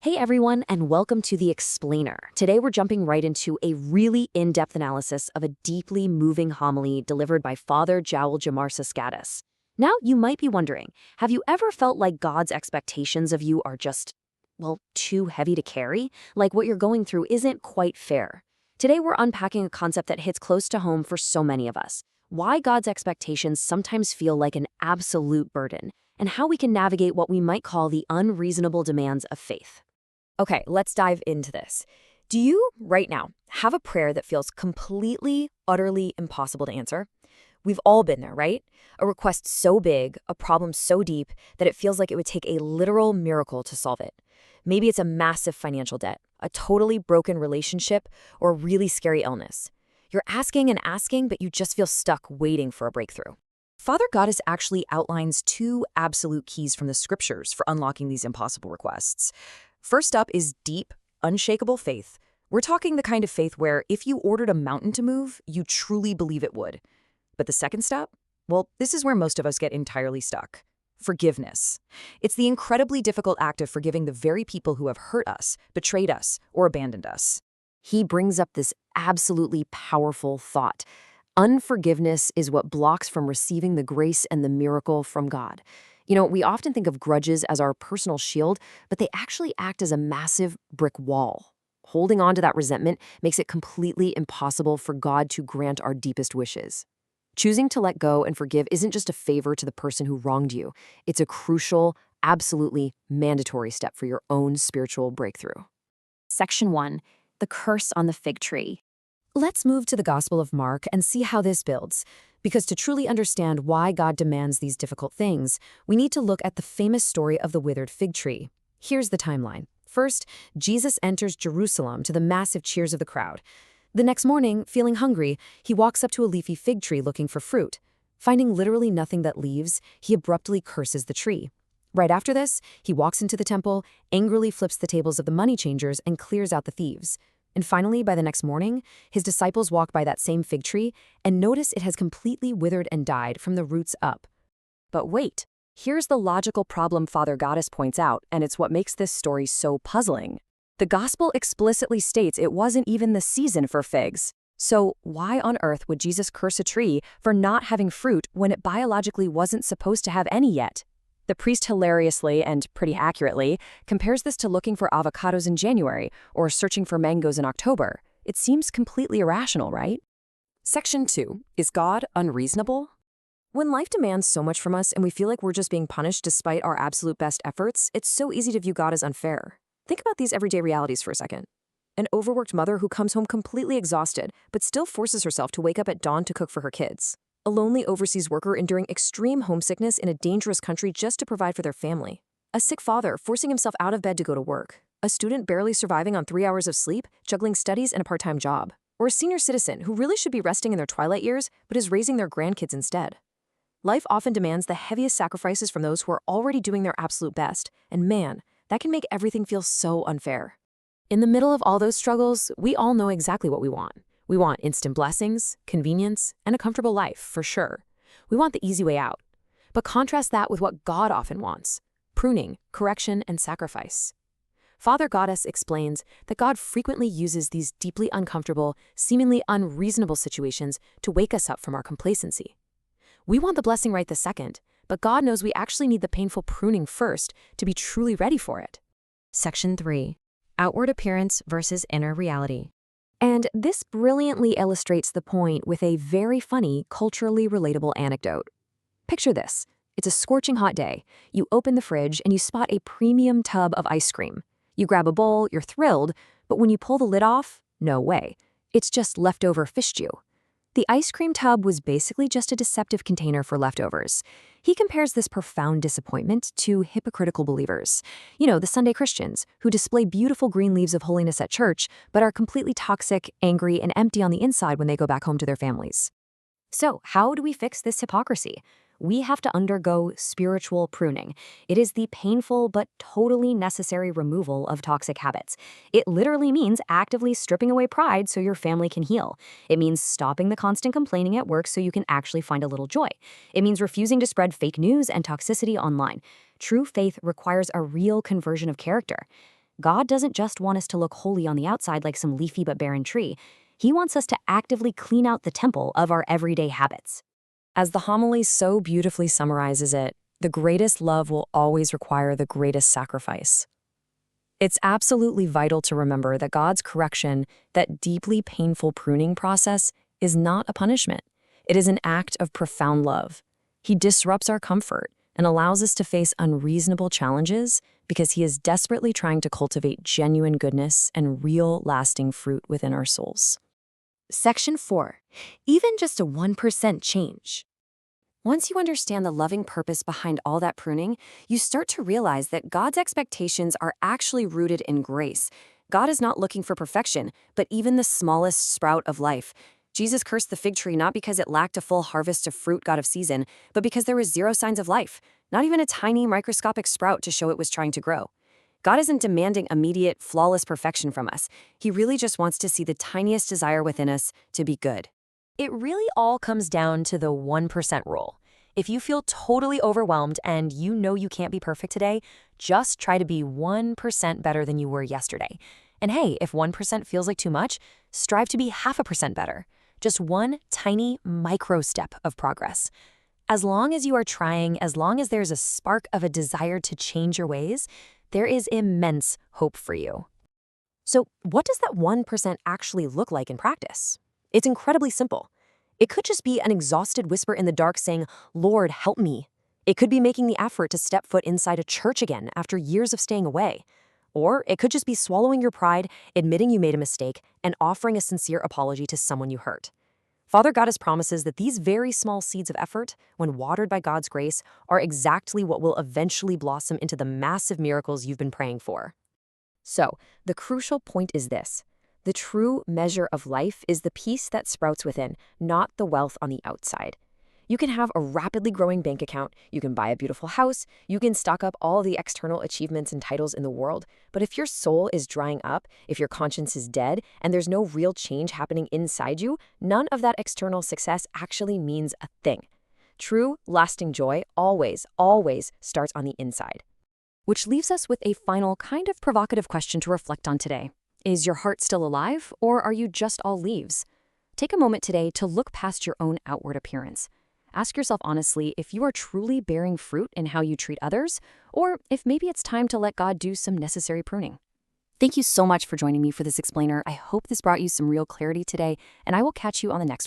Hey everyone, and welcome to The Explainer. Today we're jumping right into a really in-depth analysis of a deeply moving homily delivered by Father Joel Jamar Saskatis. Now, you might be wondering, have you ever felt like God's expectations of you are just, too heavy to carry? Like what you're going through isn't quite fair? Today we're unpacking a concept that hits close to home for so many of us. Why God's expectations sometimes feel like an absolute burden, and how we can navigate what we might call the unreasonable demands of faith. Okay, let's dive into this. Do you, right now, have a prayer that feels completely, utterly impossible to answer? We've all been there, right? A request so big, a problem so deep, that it feels like it would take a literal miracle to solve it. Maybe it's a massive financial debt, a totally broken relationship, or a really scary illness. You're asking and asking, but you just feel stuck waiting for a breakthrough. Father Goddess actually outlines two absolute keys from the scriptures for unlocking these impossible requests. First up is deep, unshakable faith. We're talking the kind of faith where if you ordered a mountain to move, you truly believe it would. But the second step? Well, this is where most of us get entirely stuck. Forgiveness. It's the incredibly difficult act of forgiving the very people who have hurt us, betrayed us, or abandoned us. He brings up this absolutely powerful thought. Unforgiveness is what blocks from receiving the grace and the miracle from God. We often think of grudges as our personal shield, but they actually act as a massive brick wall. Holding on to that resentment makes it completely impossible for God to grant our deepest wishes. Choosing to let go and forgive isn't just a favor to the person who wronged you. It's a crucial, absolutely mandatory step for your own spiritual breakthrough. Section 1. The Curse on the Fig Tree. Let's move to the Gospel of Mark and see how this builds. Because to truly understand why God demands these difficult things, we need to look at the famous story of the withered fig tree. Here's the timeline. First, Jesus enters Jerusalem to the massive cheers of the crowd. The next morning, feeling hungry, he walks up to a leafy fig tree looking for fruit. Finding literally nothing but leaves, he abruptly curses the tree. Right after this, he walks into the temple, angrily flips the tables of the money changers, and clears out the thieves. And finally, by the next morning, his disciples walk by that same fig tree and notice it has completely withered and died from the roots up. But wait, here's the logical problem Father Goddess points out, and it's what makes this story so puzzling. The gospel explicitly states it wasn't even the season for figs. So why on earth would Jesus curse a tree for not having fruit when it biologically wasn't supposed to have any yet? The priest hilariously and pretty accurately compares this to looking for avocados in January or searching for mangoes in October. It seems completely irrational, right? Section 2. Is God unreasonable? When life demands so much from us and we feel like we're just being punished despite our absolute best efforts, it's so easy to view God as unfair. Think about these everyday realities for a second. An overworked mother who comes home completely exhausted but still forces herself to wake up at dawn to cook for her kids. A lonely overseas worker enduring extreme homesickness in a dangerous country just to provide for their family. A sick father forcing himself out of bed to go to work. A student barely surviving on 3 hours of sleep, juggling studies and a part-time job. Or a senior citizen who really should be resting in their twilight years but is raising their grandkids instead. Life often demands the heaviest sacrifices from those who are already doing their absolute best, and man, that can make everything feel so unfair. In the middle of all those struggles, we all know exactly what we want. We want instant blessings, convenience, and a comfortable life, for sure. We want the easy way out. But contrast that with what God often wants: pruning, correction, and sacrifice. Father Goddess explains that God frequently uses these deeply uncomfortable, seemingly unreasonable situations to wake us up from our complacency. We want the blessing right this second, but God knows we actually need the painful pruning first to be truly ready for it. Section 3. Outward Appearance versus Inner Reality. And this brilliantly illustrates the point with a very funny, culturally relatable anecdote. Picture this. It's a scorching hot day. You open the fridge and you spot a premium tub of ice cream. You grab a bowl, you're thrilled, but when you pull the lid off, no way. It's just leftover fish stew. The ice cream tub was basically just a deceptive container for leftovers. He compares this profound disappointment to hypocritical believers. The Sunday Christians, who display beautiful green leaves of holiness at church, but are completely toxic, angry, and empty on the inside when they go back home to their families. So, how do we fix this hypocrisy? We have to undergo spiritual pruning. It is the painful but totally necessary removal of toxic habits. It literally means actively stripping away pride so your family can heal. It means stopping the constant complaining at work so you can actually find a little joy. It means refusing to spread fake news and toxicity online. True faith requires a real conversion of character. God doesn't just want us to look holy on the outside like some leafy but barren tree. He wants us to actively clean out the temple of our everyday habits. As the homily so beautifully summarizes it, the greatest love will always require the greatest sacrifice. It's absolutely vital to remember that God's correction, that deeply painful pruning process, is not a punishment. It is an act of profound love. He disrupts our comfort and allows us to face unreasonable challenges because he is desperately trying to cultivate genuine goodness and real, lasting fruit within our souls. Section 4. Even just a 1% change. Once you understand the loving purpose behind all that pruning, you start to realize that God's expectations are actually rooted in grace. God is not looking for perfection, but even the smallest sprout of life. Jesus cursed the fig tree not because it lacked a full harvest of fruit God of season, but because there was zero signs of life, not even a tiny microscopic sprout to show it was trying to grow. God isn't demanding immediate, flawless perfection from us. He really just wants to see the tiniest desire within us to be good. It really all comes down to the 1% rule. If you feel totally overwhelmed and you know you can't be perfect today, just try to be 1% better than you were yesterday. And hey, if 1% feels like too much, strive to be 0.5% better. Just one tiny micro step of progress. As long as you are trying, as long as there's a spark of a desire to change your ways, there is immense hope for you. So, what does that 1% actually look like in practice? It's incredibly simple. It could just be an exhausted whisper in the dark saying, "Lord, help me." It could be making the effort to step foot inside a church again after years of staying away. Or it could just be swallowing your pride, admitting you made a mistake, and offering a sincere apology to someone you hurt. Father God has promises that these very small seeds of effort, when watered by God's grace, are exactly what will eventually blossom into the massive miracles you've been praying for. So, the crucial point is this. The true measure of life is the peace that sprouts within, not the wealth on the outside. You can have a rapidly growing bank account, you can buy a beautiful house, you can stock up all the external achievements and titles in the world, but if your soul is drying up, if your conscience is dead, and there's no real change happening inside you, none of that external success actually means a thing. True, lasting joy always, always starts on the inside. Which leaves us with a final kind of provocative question to reflect on today. Is your heart still alive, or are you just all leaves? Take a moment today to look past your own outward appearance. Ask yourself honestly if you are truly bearing fruit in how you treat others, or if maybe it's time to let God do some necessary pruning. Thank you so much for joining me for this explainer. I hope this brought you some real clarity today, and I will catch you on the next one.